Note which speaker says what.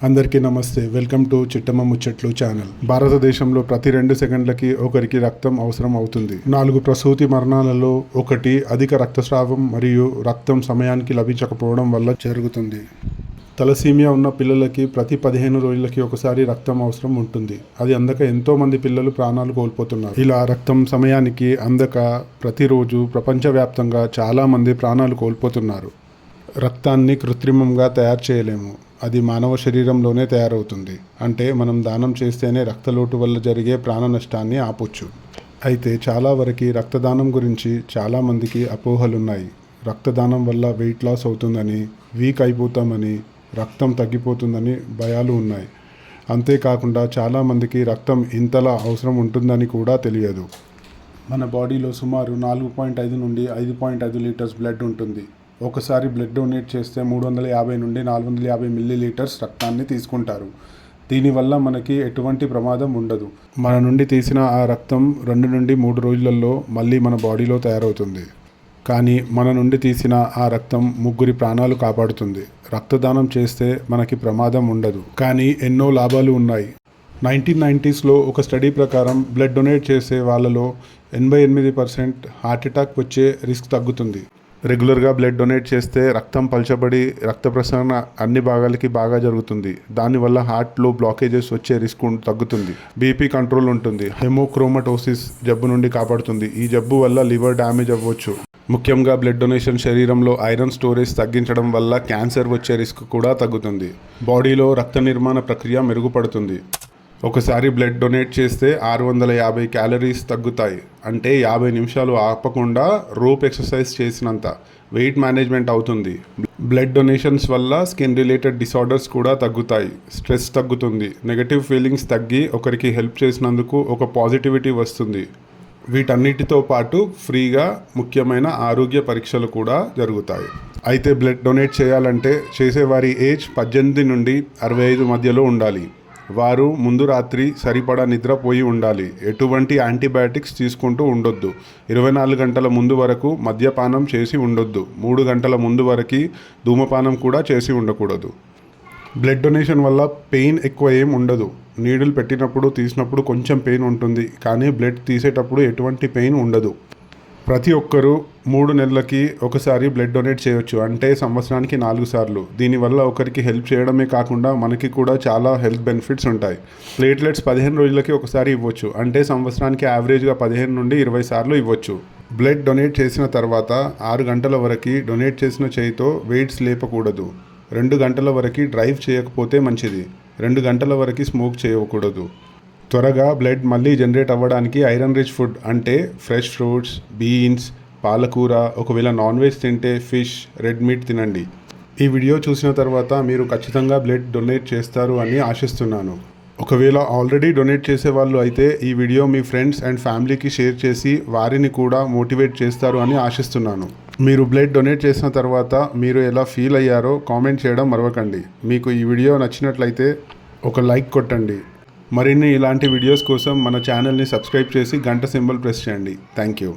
Speaker 1: అందరికీ నమస్తే. Welcome to Chittamma ముచ్చట్లు ఛానల్. భారతదేశంలో ప్రతి 2 సెకండ్లకి ఒకరికి రక్తం అవసరం అవుతుంది. 4 ప్రసూతి మరణాలలో ఒకటి అధిక రక్తస్రావం మరియు రక్తం సమయానికి లభించకపోవడం వల్ల జరుగుతుంది. తలసీమియా ఉన్న పిల్లలకి ప్రతి 15 రోజులకి ఒకసారి రక్తం అవసరం ఉంటుంది. అది అందక ఎంతో మంది పిల్లలు ప్రాణాలు కోల్పోతున్నారు. ఇలా రక్తం సమయానికి అందక ప్రతిరోజు ప్రపంచవ్యాప్తంగా చాలా మంది ప్రాణాలు కోల్పోతున్నారు. రక్తాన్ని కృత్రిమంగా తయారు చేయలేము. అది మానవ శరీరంలోనే తయారవుతుంది. అంటే మనం దానం చేస్తేనే రక్తలోటు వల్ల జరిగే ప్రాణ నష్టాన్ని ఆపొచ్చు. అయితే చాలా వరకు రక్తదానం గురించి చాలామందికి అపోహలున్నాయి. రక్తదానం వల్ల వెయిట్ లాస్ అవుతుందని, వీక్ అయిపోతామని, రక్తం తగ్గిపోతుందని భయాలు ఉన్నాయి. అంతేకాకుండా చాలామందికి రక్తం ఇంతలా అవసరం ఉంటుందని కూడా తెలియదు. మన బాడీలో సుమారు 4.5 నుండి 5.5 లీటర్స్ బ్లడ్ ఉంటుంది. ఒకసారి బ్లడ్ డొనేట్ చేస్తే 350 నుండి 450 మిల్లీలీటర్స్ రక్తాన్ని తీసుకుంటారు. దీనివల్ల మనకి ఎటువంటి ప్రమాదం ఉండదు. మన నుండి తీసిన ఆ రక్తం 2 నుండి 3 రోజులలో మళ్ళీ మన బాడీలో తయారవుతుంది. కానీ మన నుండి తీసిన ఆ రక్తం 3 ప్రాణాలు కాపాడుతుంది. రక్తదానం చేస్తే మనకి ప్రమాదం ఉండదు, కానీ ఎన్నో లాభాలు ఉన్నాయి. 1990స్లో ఒక స్టడీ ప్రకారం బ్లడ్ డొనేట్ చేసే వాళ్ళలో 88% హార్ట్ అటాక్ వచ్చే రిస్క్ తగ్గుతుంది. రెగ్యులర్గా బ్లడ్ డొనేట్ చేస్తే రక్తం పల్చబడి రక్త ప్రసరణ అన్ని భాగాలకి బాగా జరుగుతుంది. దానివల్ల హార్ట్లో బ్లాకేజెస్ వచ్చే రిస్క్ తగ్గుతుంది. బీపీ కంట్రోల్ ఉంటుంది. హెమోక్రోమటోసిస్ జబ్బు నుండి కాపాడుతుంది. ఈ జబ్బు వల్ల లివర్ డ్యామేజ్ అవ్వచ్చు. ముఖ్యంగా బ్లడ్ డొనేషన్ శరీరంలో ఐరన్ స్టోరేజ్ తగ్గించడం వల్ల క్యాన్సర్ వచ్చే రిస్క్ కూడా తగ్గుతుంది. బాడీలో రక్త నిర్మాణ ప్రక్రియ మెరుగుపడుతుంది. ఒకసారి బ్లడ్ డొనేట్ చేస్తే 650 క్యాలరీస్ తగ్గుతాయి. అంటే 50 నిమిషాలు ఆపకుండా రోప్ ఎక్సర్సైజ్ చేసినంత వెయిట్ మేనేజ్మెంట్ అవుతుంది. బ్లడ్ డొనేషన్స్ వల్ల స్కిన్ రిలేటెడ్ డిసార్డర్స్ కూడా తగ్గుతాయి. స్ట్రెస్ తగ్గుతుంది. నెగటివ్ ఫీలింగ్స్ తగ్గి ఒకరికి హెల్ప్ చేసినందుకు ఒక పాజిటివిటీ వస్తుంది. వీటన్నిటితో పాటు ఫ్రీగా ముఖ్యమైన ఆరోగ్య పరీక్షలు కూడా జరుగుతాయి. అయితే బ్లడ్ డొనేట్ చేయాలంటే చేసేవారి ఏజ్ 18 నుండి 65 మధ్యలో ఉండాలి. వారు ముందు రాత్రి సరిపడా నిద్రపోయి ఉండాలి. ఎటువంటి యాంటీబయాటిక్స్ తీసుకుంటూ ఉండొద్దు. 24 గంటల ముందు వరకు మద్యపానం చేసి ఉండొద్దు. 3 గంటల ముందు వరకు ధూమపానం కూడా చేసి ఉండకూడదు. బ్లడ్ డొనేషన్ వల్ల పెయిన్ ఎక్కువ ఏం ఉండదు. నీడిల్ పెట్టినప్పుడు తీసినప్పుడు కొంచెం పెయిన్ ఉంటుంది, కానీ బ్లడ్ తీసేటప్పుడు ఎటువంటి పెయిన్ ఉండదు. ప్రతి ఒక్కరూ 3 నెలలకి ఒకసారి బ్లడ్ డొనేట్ చేయొచ్చు. అంటే సంవత్సరానికి 4 సార్లు. దీనివల్ల ఒకరికి హెల్ప్ చేయడమే కాకుండా మనకి కూడా చాలా హెల్త్ బెనిఫిట్స్ ఉంటాయి. ప్లేట్లెట్స్ 15 రోజులకి ఒకసారి ఇవ్వచ్చు. అంటే సంవత్సరానికి యావరేజ్గా 15 నుండి 20 సార్లు ఇవ్వచ్చు. బ్లడ్ డొనేట్ చేసిన తర్వాత 6 గంటల వరకు డొనేట్ చేసిన చేయితో వెయిట్స్ లేపకూడదు. 2 గంటల వరకు డ్రైవ్ చేయకపోతే మంచిది. 2 గంటల వరకు స్మోక్ చేయకూడదు. త్వరగా బ్లడ్ మళ్ళీ జనరేట్ అవ్వడానికి ఐరన్ రిచ్ ఫుడ్ అంటే ఫ్రెష్ ఫ్రూట్స్, బీన్స్, పాలకూర, ఒకవేళ నాన్ వెజ్ తింటే ఫిష్, రెడ్ మీట్ తినండి. ఈ వీడియో చూసిన తర్వాత మీరు ఖచ్చితంగా బ్లడ్ డొనేట్ చేస్తారు అని ఆశిస్తున్నాను. ఒకవేళ ఆల్రెడీ డొనేట్ చేసే వాళ్ళు అయితే ఈ వీడియో మీ ఫ్రెండ్స్ అండ్ ఫ్యామిలీకి షేర్ చేసి వారిని కూడా మోటివేట్ చేస్తారు అని ఆశిస్తున్నాను. మీరు బ్లడ్ డొనేట్ చేసిన తర్వాత మీరు ఎలా ఫీల్ అయ్యారో కామెంట్ చేయడం మరవకండి. మీకు ఈ వీడియో నచ్చినట్లయితే ఒక లైక్ కొట్టండి. మరిన్ని ఇలాంటి వీడియోస్ కోసం మన ఛానల్ని సబ్స్క్రైబ్ చేసి గంట సింబల్ ప్రెస్ చేయండి. Thank you.